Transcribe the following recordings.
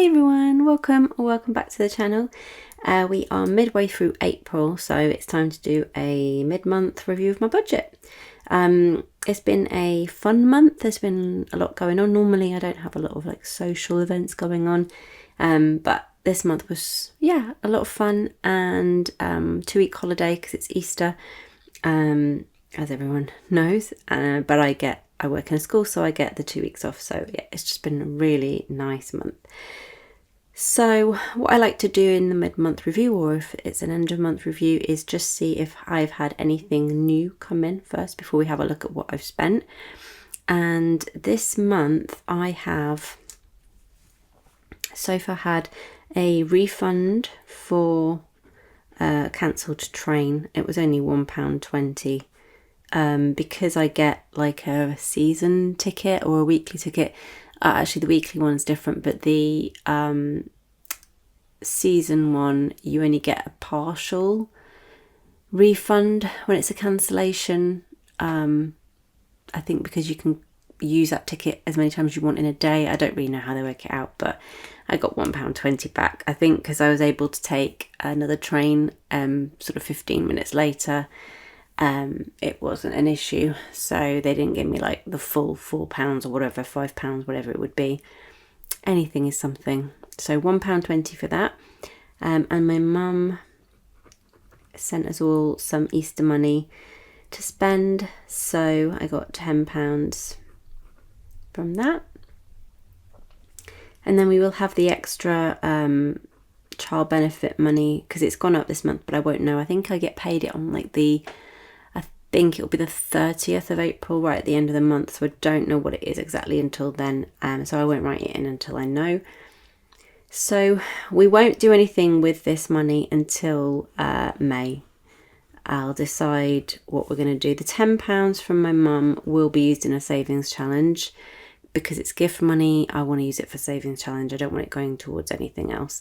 Hi everyone, welcome back to the channel. We are midway through April, so it's time to do a mid-month review of my budget. It's been a fun month. There's been a lot going on. Normally I don't have a lot of like social events going on, but this month was a lot of fun, and 2-week holiday because it's Easter, as everyone knows, but I work in a school, so I get the 2 weeks off. So yeah, it's just been a really nice month. So what I like to do in the mid-month review, or if it's an end-of-month review, is just see if I've had anything new come in first before we have a look at what I've spent. And this month I have so far had a refund for a cancelled train. It was only £1.20. Because I get like a season ticket or a weekly ticket. Actually the weekly one's different, but the season one, you only get a partial refund when it's a cancellation. I think because you can use that ticket as many times as you want in a day. I don't really know how they work it out, but I got £1.20 back, I think, because I was able to take another train sort of 15 minutes later. It wasn't an issue, so they didn't give me like the full £4 or whatever, £5, whatever it would be. Anything is something. So £1.20 for that. And my mum sent us all some Easter money to spend, so I got £10 from that. And then we will have the extra child benefit money, because it's gone up this month, but I won't know. I think I get paid it on like I think it'll be the 30th of April, right at the end of the month, so I don't know what it is exactly until then, so I won't write it in until I know. So we won't do anything with this money until May. I'll decide what we're going to do. The £10 from my mum will be used in a savings challenge because it's gift money. I want to use it for savings challenge. I don't want it going towards anything else.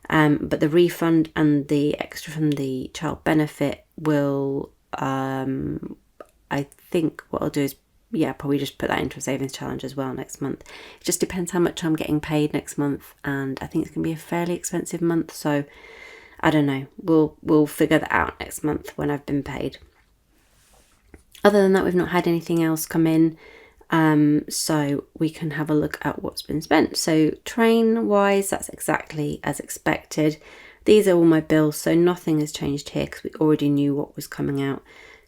But the refund and the extra from the child benefit will, I think what I'll do is, probably just put that into a savings challenge as well next month. It just depends how much I'm getting paid next month, and I think it's going to be a fairly expensive month, so I don't know. We'll figure that out next month when I've been paid. Other than that, we've not had anything else come in, so we can have a look at what's been spent. So train wise, that's exactly as expected. These are all my bills, so nothing has changed here because we already knew what was coming out.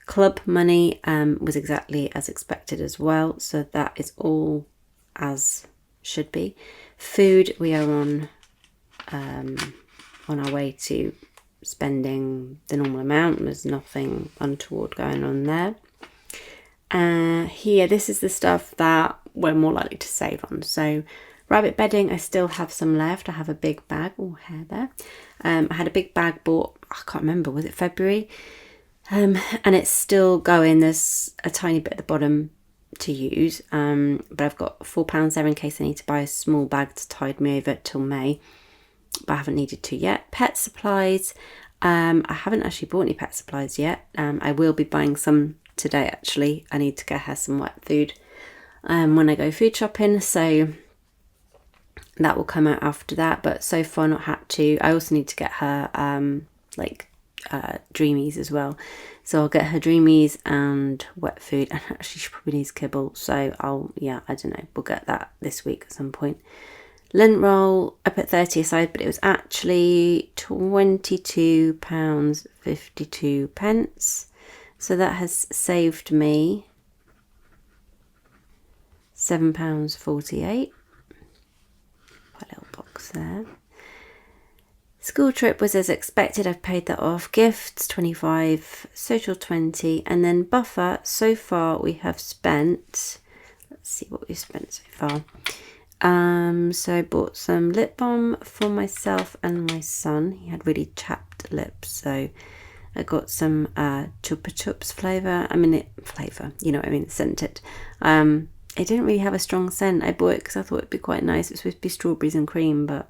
Club money was exactly as expected as well, so that is all as should be. Food, we are on our way to spending the normal amount. There's nothing untoward going on there. Here, this is the stuff that we're more likely to save on. So rabbit bedding, I still have some left. I have a big bag. Oh, hair there. I had a big bag bought, I can't remember, was it February? And it's still going. There's a tiny bit at the bottom to use, but I've got £4 there in case I need to buy a small bag to tide me over till May, but I haven't needed to yet. Pet supplies, I haven't actually bought any pet supplies yet. I will be buying some today actually. I need to get her some wet food when I go food shopping, so that will come out after that, but so far not had to. I also need to get her Dreamies as well, so I'll get her Dreamies and wet food, and actually she probably needs kibble, so I don't know, we'll get that this week at some point. Lint roll, I put 30 aside, but it was actually £22.52, so that has saved me £7.48. A little box there. School trip was as expected. I've paid that off. Gifts 25, social 20, and then buffer. So far we have spent. Let's see what we've spent so far. So I bought some lip balm for myself and my son. He had really chapped lips, so I got some Chupa Chups flavour. You know what I mean, scented. It didn't really have a strong scent. I bought it because I thought it'd be quite nice. It's supposed to be strawberries and cream, but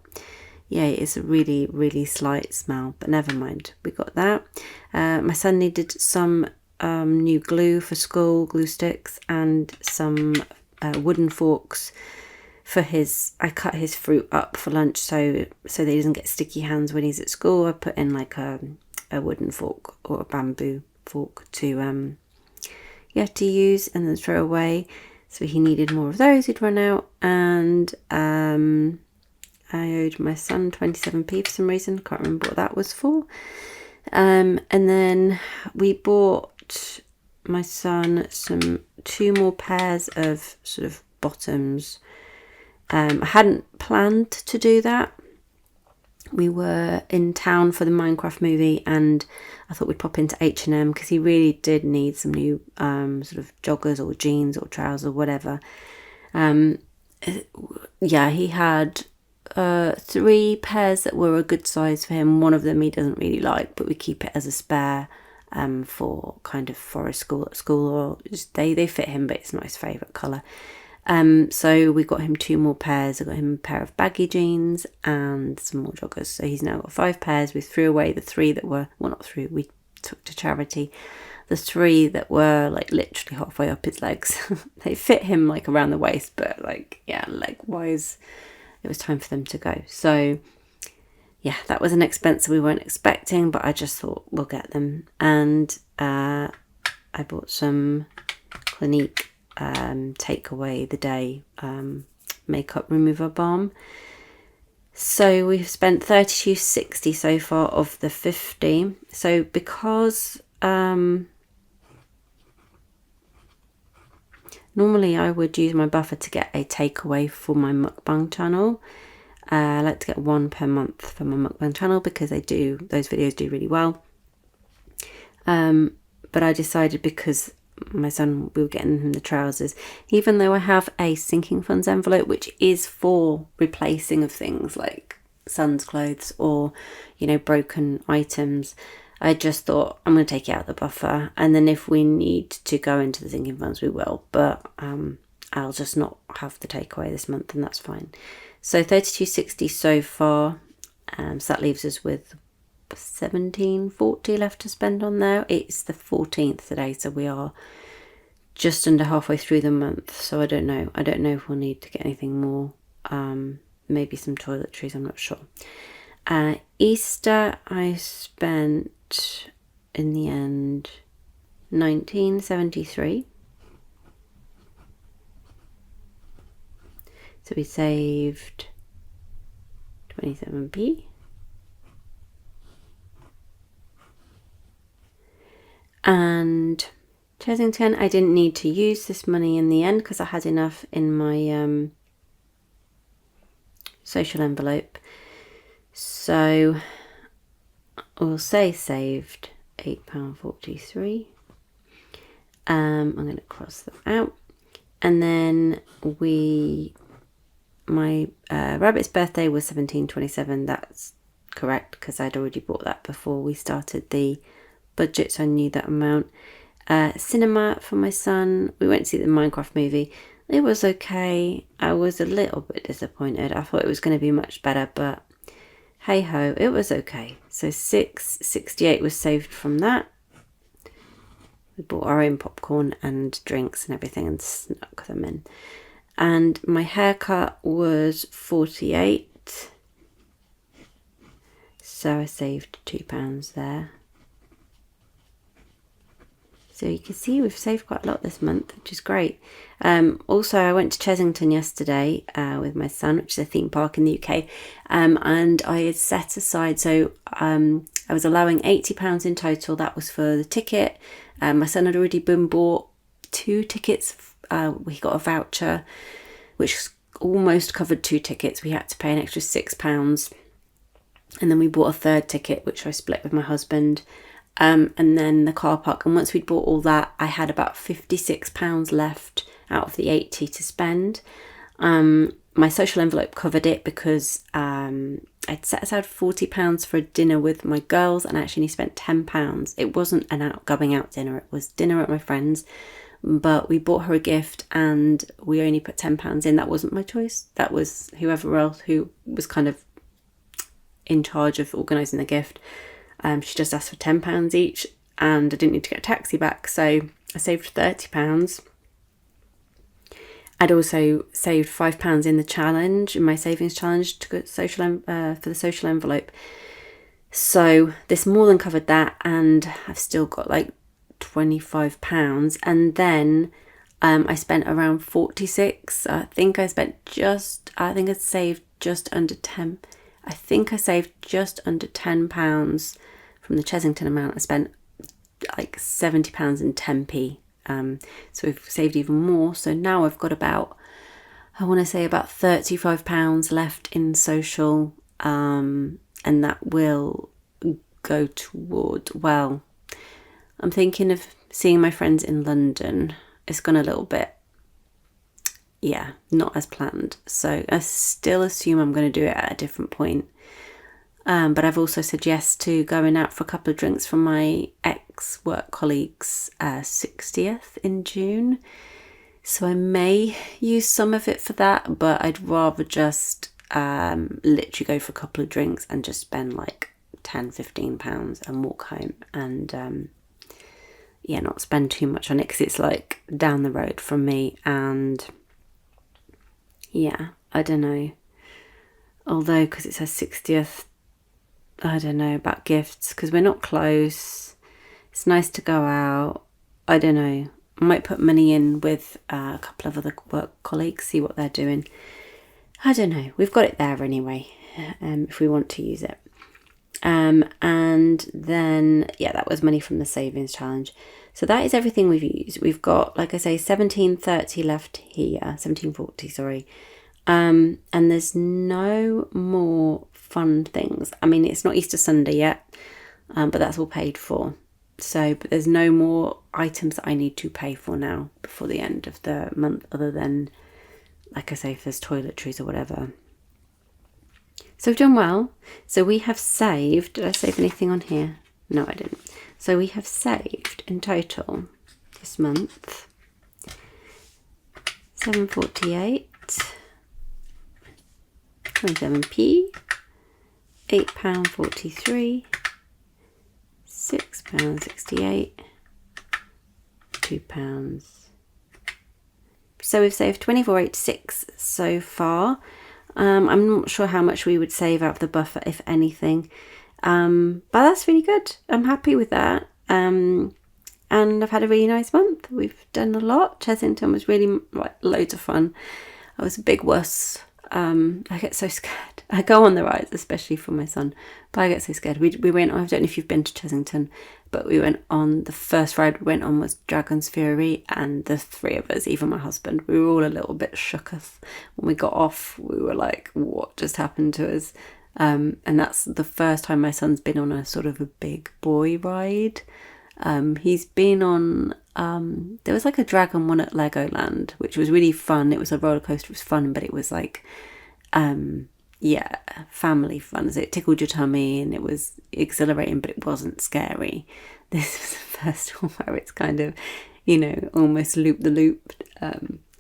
yeah, it's a really, really slight smell, but never mind. We got that. My son needed some new glue for school, glue sticks, and some wooden forks for I cut his fruit up for lunch so that he doesn't get sticky hands when he's at school. I put in like a wooden fork or a bamboo fork to use and then throw away. So he needed more of those. He'd run out, and I owed my son 27p for some reason. Can't remember what that was for. And then we bought my son two more pairs of sort of bottoms. I hadn't planned to do that. We were in town for the Minecraft movie, and I thought we'd pop into H&M because he really did need some new sort of joggers or jeans or trousers or whatever. He had 3 pairs that were a good size for him. One of them he doesn't really like, but we keep it as a spare for kind of for school at school, or just, they fit him, but it's not his favourite colour. So we got him 2 more pairs. I got him a pair of baggy jeans and some more joggers. So he's now got 5 pairs. We threw away the 3 that were, we took to charity. The 3 that were like literally halfway up his legs. They fit him like around the waist, but like, yeah, leg wise, it was time for them to go. So yeah, that was an expense we weren't expecting, but I just thought we'll get them. And I bought some Clinique Take Away the Day makeup remover balm. So we've spent £32.60 so far of the 50. So because normally I would use my buffer to get a takeaway for my mukbang channel. I like to get 1 per month for my mukbang channel because those videos do really well. But I decided, because my son, we were getting him the trousers, even though I have a sinking funds envelope which is for replacing of things like son's clothes or, you know, broken items, I just thought I'm going to take it out of the buffer, and then if we need to go into the sinking funds we will, but I'll just not have the takeaway this month, and that's fine. So £32.60 so far, so that leaves us with £17.40 left to spend on there. It's the 14th today, so we are just under halfway through the month. So I don't know if we'll need to get anything more. Maybe some toiletries, I'm not sure. Easter I spent in the end £19.73. So we saved 27p. And Chesington, I didn't need to use this money in the end because I had enough in my social envelope. So we'll say saved £8.43. I'm going to cross them out. And then my rabbit's birthday was £17.27. That's correct because I'd already bought that before we started the budget, so I knew that amount. Cinema for my son. We went to see the Minecraft movie. It was okay. I was a little bit disappointed. I thought it was going to be much better, but hey ho, it was okay. So £6.68 was saved from that. We bought our own popcorn and drinks and everything and snuck them in. And my haircut was £48. So I saved £2 there. So you can see we've saved quite a lot this month, which is great. Also, I went to Chesington yesterday with my son, which is a theme park in the UK. And I had set aside, so I was allowing £80 in total. That was for the ticket. My son had already been bought 2 tickets. We got a voucher, which almost covered 2 tickets. We had to pay an extra £6. And then we bought a 3rd ticket, which I split with my husband. And then the car park. And once we'd bought all that, I had about £56 left out of the 80 to spend. My social envelope covered it because I'd set aside £40 for a dinner with my girls, and I actually spent £10. It wasn't an going out dinner, it was dinner at my friend's, but we bought her a gift and we only put £10 in. That wasn't my choice. That was whoever else who was kind of in charge of organising the gift. She just asked for £10 each, and I didn't need to get a taxi back, so I saved £30. I'd also saved £5 in the challenge, in my savings challenge to go social for the social envelope. So this more than covered that, and I've still got like £25. And then I spent around 46. I think I saved just under 10. I think I saved just under £10 from the Chesington amount. I spent like £70 and 10p. So we've saved even more. So now I've got about, I want to say about £35 left in social, and that will go toward, well, I'm thinking of seeing my friends in London. It's gone a little bit, not as planned. So I still assume I'm going to do it at a different point. But I've also said yes to going out for a couple of drinks from my ex-work colleague's 60th in June. So I may use some of it for that, but I'd rather just literally go for a couple of drinks and just spend like £10-15 and walk home, and not spend too much on it, because it's like down the road from me. And I don't know, although because it's her 60th, I don't know about gifts, because we're not close. It's nice to go out. I don't know, I might put money in with a couple of other work colleagues, see what they're doing. I don't know, we've got it there anyway, if we want to use it. And then that was money from the savings challenge. So that is everything we've used. We've got, like I say, 1730 left here, 1740, sorry. And there's no more fun things. I mean, it's not Easter Sunday yet, but that's all paid for. So, but there's no more items that I need to pay for now before the end of the month, other than, like I say, if there's toiletries or whatever. So we've done well. So we have saved, did I save anything on here? No, I didn't. So we have saved in total this month £7.48, 27p, £8.43, £6.68, £2. So we've saved 24.86 so far. I'm not sure how much we would save out of the buffer, if anything. But that's really good. I'm happy with that. And I've had a really nice month. We've done a lot. Chesington was really loads of fun. I was a big wuss. I get so scared. I go on the rides, especially for my son, but I get so scared. We went on, I don't know if you've been to Chesington, but we went on, the first ride we went on was Dragon's Fury, and the three of us, even my husband, we were all a little bit shooketh. When we got off, we were like, what just happened to us? And that's the first time my son's been on a sort of a big boy ride. He's been on, there was like a dragon one at Legoland, which was really fun. It was a roller coaster, it was fun, but it was like, family fun. So it tickled your tummy and it was exhilarating, but it wasn't scary. This was the first one where it's kind of, almost loop the loop.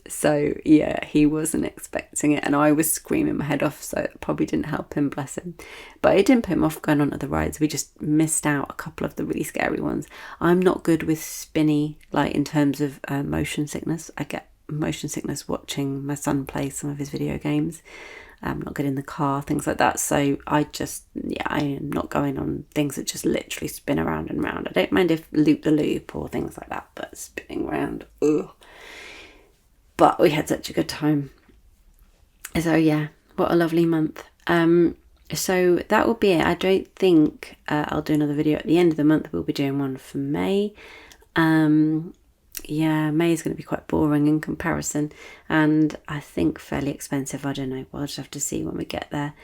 So he wasn't expecting it, and I was screaming my head off, so it probably didn't help him, bless him. But it didn't put him off going on other rides. We just missed out a couple of the really scary ones. I'm not good with spinny, like in terms of motion sickness. I get motion sickness watching my son play some of his video games. I'm not good in the car, things like that. So I am not going on things that just literally spin around and round. I don't mind if loop the loop or things like that, but spinning around, ugh. But we had such a good time. So what a lovely month. So that will be it. I don't think I'll do another video at the end of the month. We'll be doing one for May. May is going to be quite boring in comparison, and I think fairly expensive. I don't know. We'll just have to see when we get there.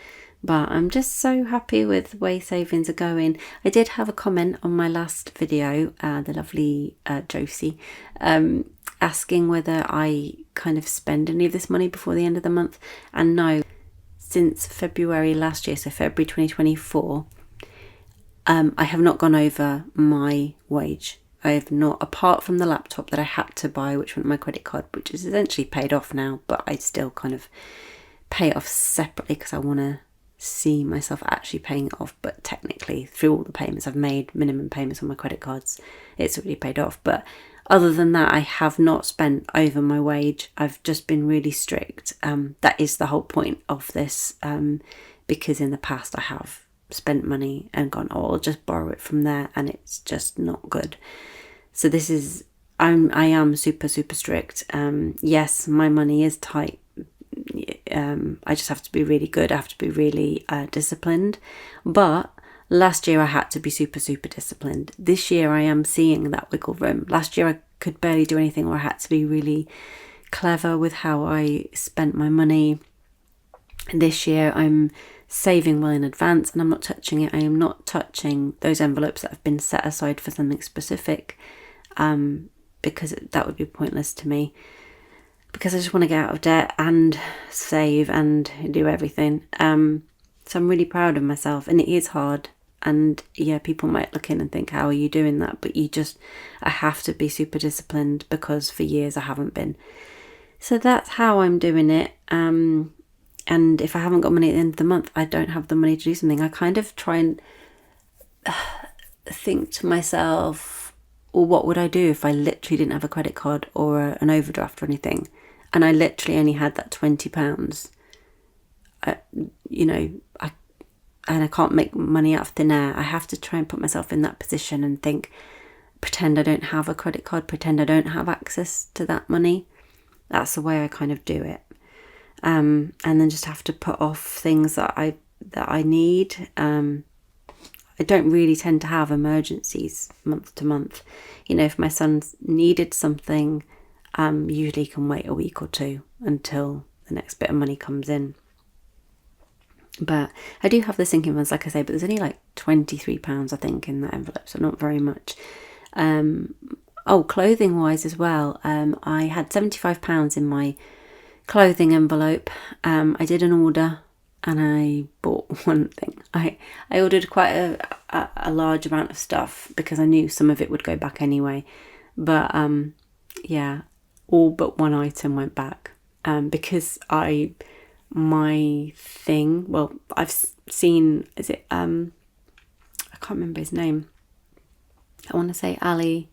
But I'm just so happy with the way savings are going. I did have a comment on my last video, the lovely Josie, asking whether I kind of spend any of this money before the end of the month. And no, since February last year, so February 2024, I have not gone over my wage. I have not, apart from the laptop that I had to buy, which went on my credit card, which is essentially paid off now, but I still kind of pay it off separately because I want to see myself actually paying it off. But technically, through all the payments I've made, minimum payments on my credit cards, it's already paid off. But other than that, I have not spent over my wage. I've just been really strict. That is the whole point of this, because in the past I have spent money and gone, oh, I'll just borrow it from there, and it's just not good. So this is, I am super, super strict. Yes, my money is tight. I just have to be really good. I have to be really disciplined. But last year I had to be super, super disciplined. This year I am seeing that wiggle room. Last year I could barely do anything, or I had to be really clever with how I spent my money. This year I'm saving well in advance, and I'm not touching it. I am not touching those envelopes that have been set aside for something specific, because that would be pointless to me, because I just want to get out of debt and save and do everything. So I'm really proud of myself, and it is hard. And yeah, people might look in and think, how are you doing that? But I have to be super disciplined, because for years I haven't been. So that's how I'm doing it. And if I haven't got money at the end of the month, I don't have the money to do something. I kind of try and think to myself, well, what would I do if I literally didn't have a credit card or an overdraft or anything? And I literally only had that £20. And I can't make money out of thin air. I have to try and put myself in that position and think, pretend I don't have a credit card, pretend I don't have access to that money. That's the way I kind of do it. And then just have to put off things that I need. I don't really tend to have emergencies month to month. If my son's needed something, usually can wait a week or two until the next bit of money comes in. But I do have the sinking funds, like I say, but there's only like £23, I think, in that envelope, so not very much. Clothing wise as well, I had £75 in my clothing envelope. I did an order and I bought one thing. I ordered quite a large amount of stuff because I knew some of it would go back anyway. But yeah, all but one item went back, because my thing, well, I've seen, is it, I can't remember his name. I want to say Ali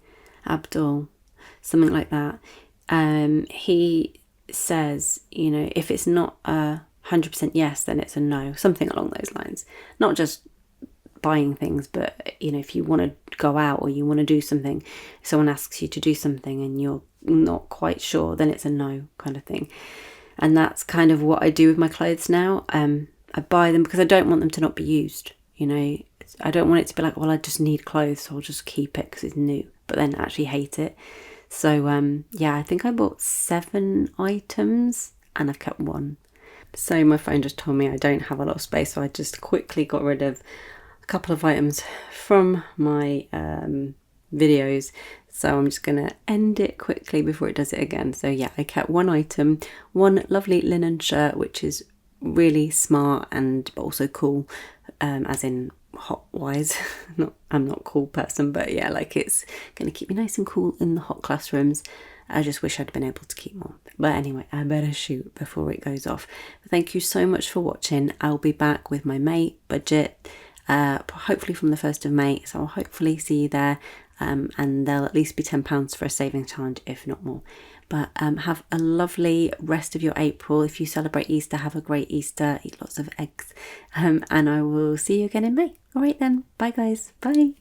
Abdul, something like that. He says, if it's not a 100% yes, then it's a no, something along those lines. Not just buying things, but if you want to go out or you want to do something, if someone asks you to do something and you're not quite sure, then it's a no kind of thing. And that's kind of what I do with my clothes now. I buy them because I don't want them to not be used. I don't want it to be like, well, I just need clothes, so I'll just keep it because it's new, but then actually hate it. So yeah, I think I bought 7 items and I've kept 1. So my phone just told me I don't have a lot of space, so I just quickly got rid of a couple of items from my videos. So I'm just going to end it quickly before it does it again. So yeah, I kept 1 item, 1 lovely linen shirt, which is really smart and but also cool, as in hot wise. I'm not a cool person, but yeah, like it's going to keep me nice and cool in the hot classrooms. I just wish I'd been able to keep more. But anyway, I better shoot before it goes off. But thank you so much for watching. I'll be back with my May budget, hopefully from the 1st of May. So I'll hopefully see you there. And there'll at least be £10 for a saving challenge, if not more. But have a lovely rest of your April. If you celebrate Easter, have a great Easter. Eat lots of eggs. And I will see you again in May. All right then. Bye guys. Bye.